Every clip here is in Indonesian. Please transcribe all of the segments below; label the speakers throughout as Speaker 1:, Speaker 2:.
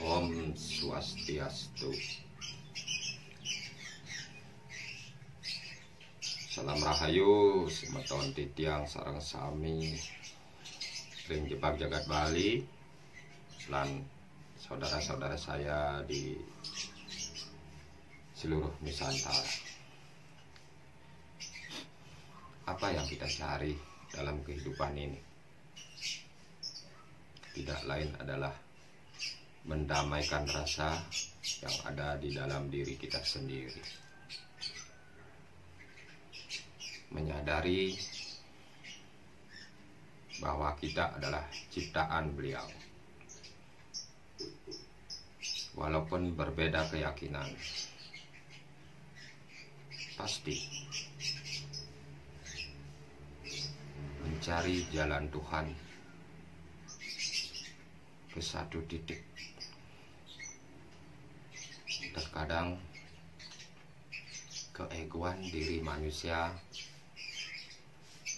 Speaker 1: Om Swastiastu. Salam Rahayu, semeton titiang sareng sami ring jebak jagat Bali lan saudara-saudara saya di seluruh Nusantara. Apa yang kita cari dalam kehidupan ini? Tidak lain adalah mendamaikan rasa yang ada di dalam diri kita sendiri. Menyadari bahwa kita adalah ciptaan Beliau. Walaupun berbeda keyakinan, pasti mencari jalan Tuhan ke satu titik. Terkadang keegoan diri manusia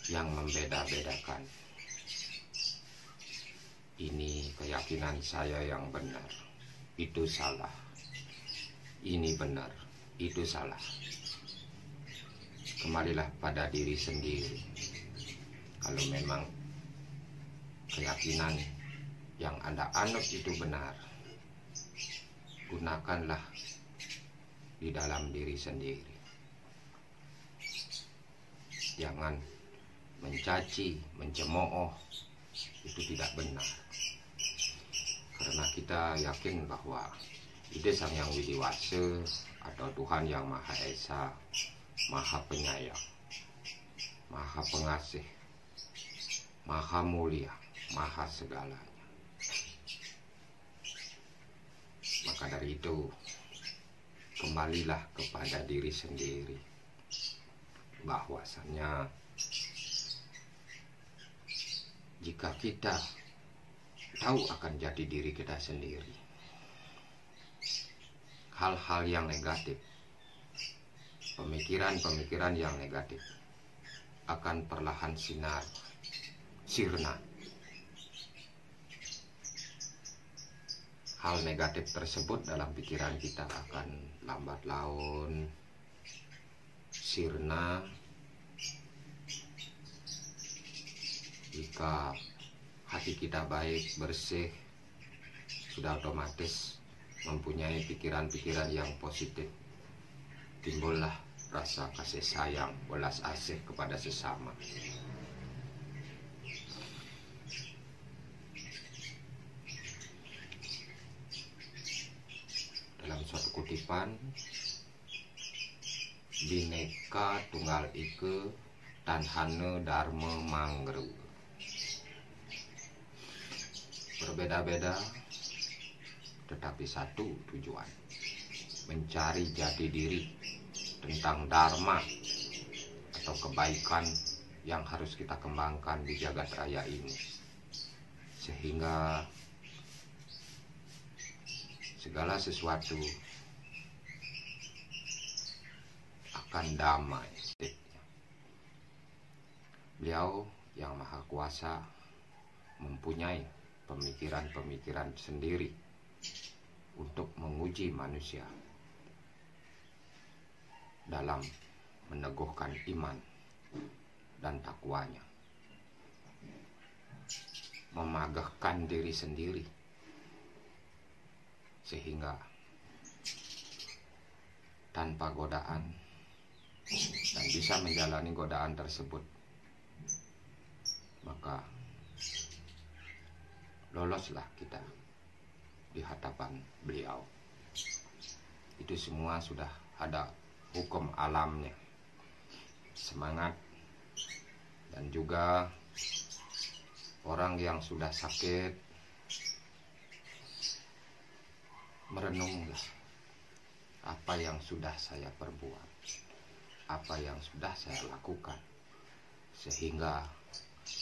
Speaker 1: yang membeda-bedakan. Ini keyakinan saya yang benar, itu salah. Ini benar, itu salah. Kembalilah pada diri sendiri. Kalau memang keyakinan yang Anda anut itu benar, gunakanlah di dalam diri sendiri. Jangan mencaci, mencemooh, itu tidak benar. Karena kita yakin bahwa Ide Sang Hyang Widiwasa atau Tuhan Yang Maha Esa, Maha Penyayang, Maha Pengasih, Maha Mulia, Maha Segalanya. Maka dari itu, kembalilah kepada diri sendiri. Bahwasannya jika kita tahu akan jati diri kita sendiri, hal-hal yang negatif, pemikiran-pemikiran yang negatif akan perlahan sirna. Hal negatif tersebut dalam pikiran kita akan lambat laun sirna jika hati kita baik, bersih, sudah otomatis mempunyai pikiran-pikiran yang positif. Timbullah rasa kasih sayang, welas asih kepada sesama. Dalam suatu kutipan, Bhinneka Tunggal Ika Tanhana Dharma Mangru. Berbeda-beda tetapi satu tujuan, mencari jati diri tentang dharma atau kebaikan yang harus kita kembangkan di jagat raya ini, sehingga segala sesuatu akan damai. Beliau yang Maha Kuasa mempunyai pemikiran-pemikiran sendiri untuk menguji manusia dalam meneguhkan iman dan takwanya, memagahkan diri sendiri sehingga tanpa godaan dan bisa menjalani godaan tersebut, maka loloslah kita di hadapan Beliau. Itu semua sudah ada hukum alamnya, semangat. Dan juga orang yang sudah sakit, merenunglah apa yang sudah saya perbuat, apa yang sudah saya lakukan, sehingga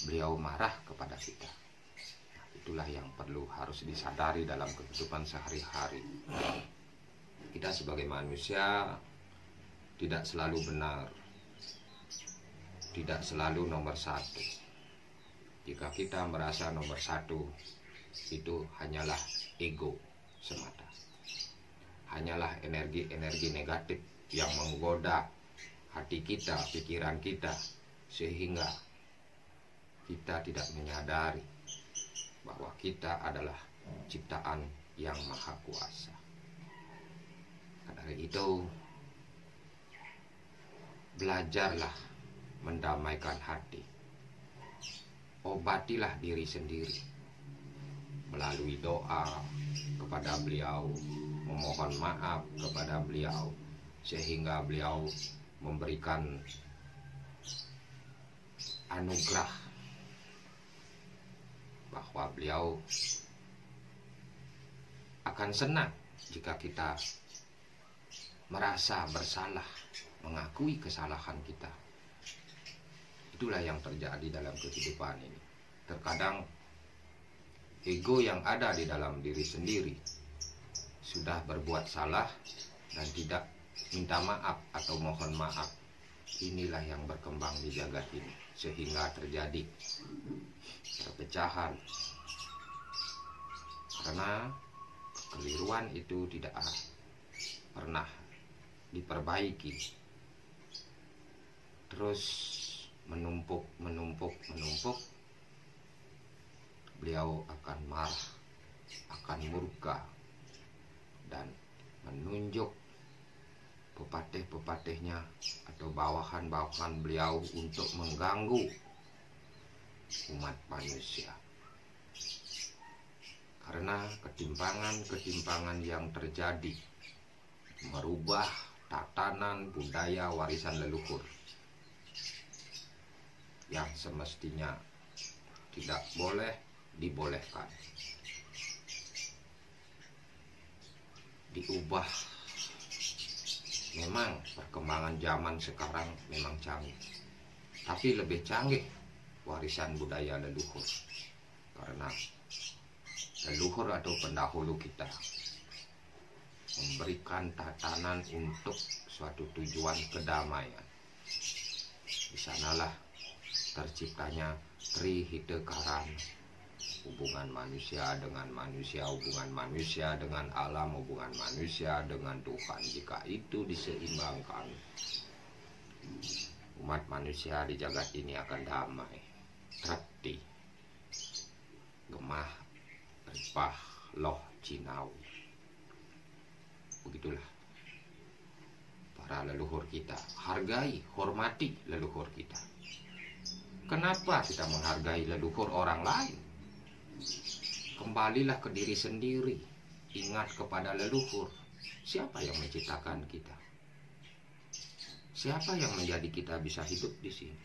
Speaker 1: Beliau marah kepada kita. Itulah yang perlu harus disadari dalam kehidupan sehari-hari. Kita sebagai manusia tidak selalu benar, tidak selalu nomor satu. Jika kita merasa nomor satu, itu hanyalah ego semata. Hanyalah energi-energi negatif yang menggoda hati kita, pikiran kita, sehingga kita tidak menyadari bahwa kita adalah ciptaan yang maha kuasa. Karena itu, belajarlah mendamaikan hati. Obatilah diri sendiri melalui doa kepada beliau, memohon maaf kepada beliau, sehingga beliau memberikan anugerah bahwa beliau akan senang jika kita merasa bersalah, mengakui kesalahan kita. Itulah yang terjadi dalam kehidupan ini. Terkadang ego yang ada di dalam diri sendiri sudah berbuat salah dan tidak minta maaf atau mohon maaf. Inilah yang berkembang di jagat ini, sehingga terjadi perpecahan. Karena kekeliruan itu tidak pernah diperbaiki, terus menumpuk. Beliau akan marah, akan murka, dan menunjuk pepatih-pepatihnya atau bawahan-bawahan beliau untuk mengganggu umat manusia. Karena ketimpangan yang terjadi merubah tatanan budaya warisan leluhur yang semestinya tidak boleh dibolehkan, diubah. Memang perkembangan zaman sekarang memang canggih, tapi lebih canggih warisan budaya leluhur. Karena leluhur atau pendahulu kita memberikan tatanan untuk suatu tujuan kedamaian. Di sanalah terciptanya Trihita Karana, hubungan manusia dengan manusia, hubungan manusia dengan alam, hubungan manusia dengan Tuhan. Jika itu diseimbangkan, umat manusia di jagat ini akan damai, trakti, gemah, ripah, loh, cinau. Begitulah para leluhur kita. Hargai, hormati leluhur kita. Kenapa kita menghargai leluhur orang lain? Kembalilah ke diri sendiri. Ingat kepada leluhur. Siapa yang menciptakan kita? Siapa yang menjadi kita bisa hidup di sini?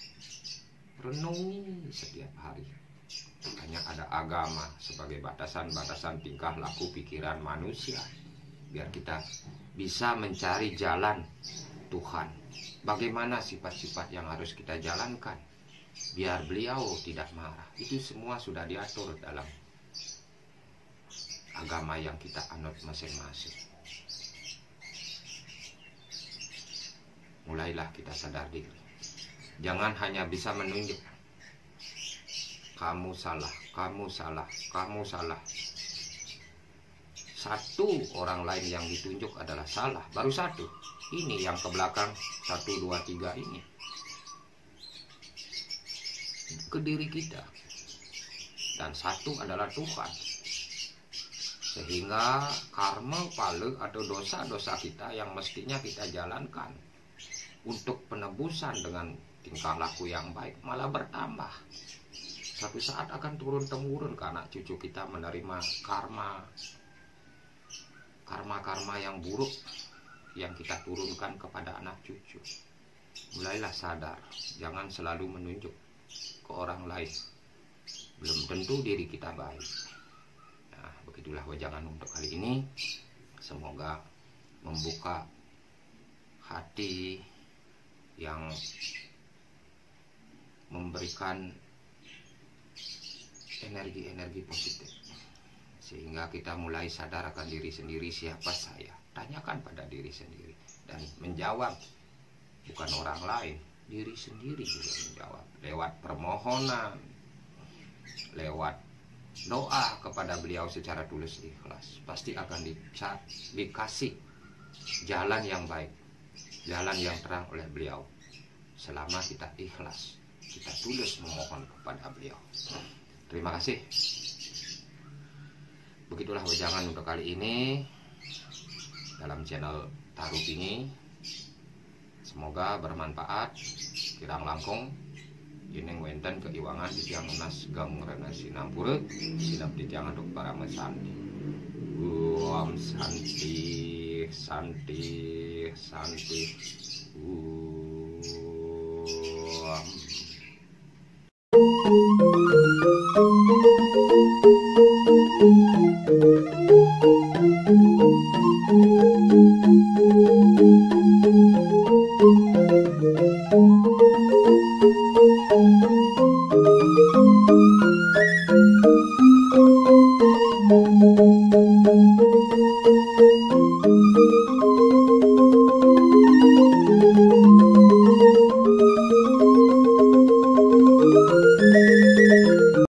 Speaker 1: Renungi setiap hari. Hanya ada agama sebagai batasan-batasan tingkah laku pikiran manusia, biar kita bisa mencari jalan Tuhan. Bagaimana sifat-sifat yang harus kita jalankan biar beliau tidak marah. Itu semua sudah diatur dalam agama yang kita anut masing-masing. Mulailah kita sadar diri. Jangan hanya bisa menunjuk, kamu salah, kamu salah, kamu salah. Satu orang lain yang ditunjuk adalah salah, baru satu. Ini yang ke belakang, 1, 2, 3 ini. Ke diri kita. Dan satu adalah Tuhan. Sehingga karma, pale atau dosa-dosa kita yang mestinya kita jalankan untuk penebusan dengan tingkah laku yang baik malah bertambah. Satu saat akan turun-temurun ke anak cucu kita menerima karma yang buruk yang kita turunkan kepada anak cucu. Mulailah sadar, jangan selalu menunjuk ke orang lain. Belum tentu diri kita baik. Nah, begitulah wejangan untuk kali ini. Semoga membuka hati yang memberikan energi-energi positif, sehingga kita mulai sadar akan diri sendiri. Siapa saya? Tanyakan pada diri sendiri dan menjawab, bukan orang lain, diri sendiri juga menjawab lewat permohonan, lewat doa kepada beliau secara tulus ikhlas, pasti akan dikasih jalan yang baik, jalan yang terang oleh beliau. Selama kita ikhlas, kita tulus memohon kepada beliau. Terima kasih. Begitulah wejangan untuk kali ini dalam channel Tarup ini. Semoga bermanfaat. Kirang langkung jeneng wenten keiwangan di tiang nas gang rena sinampura silap di tiang aduk para mesanti. Om santi santi santi.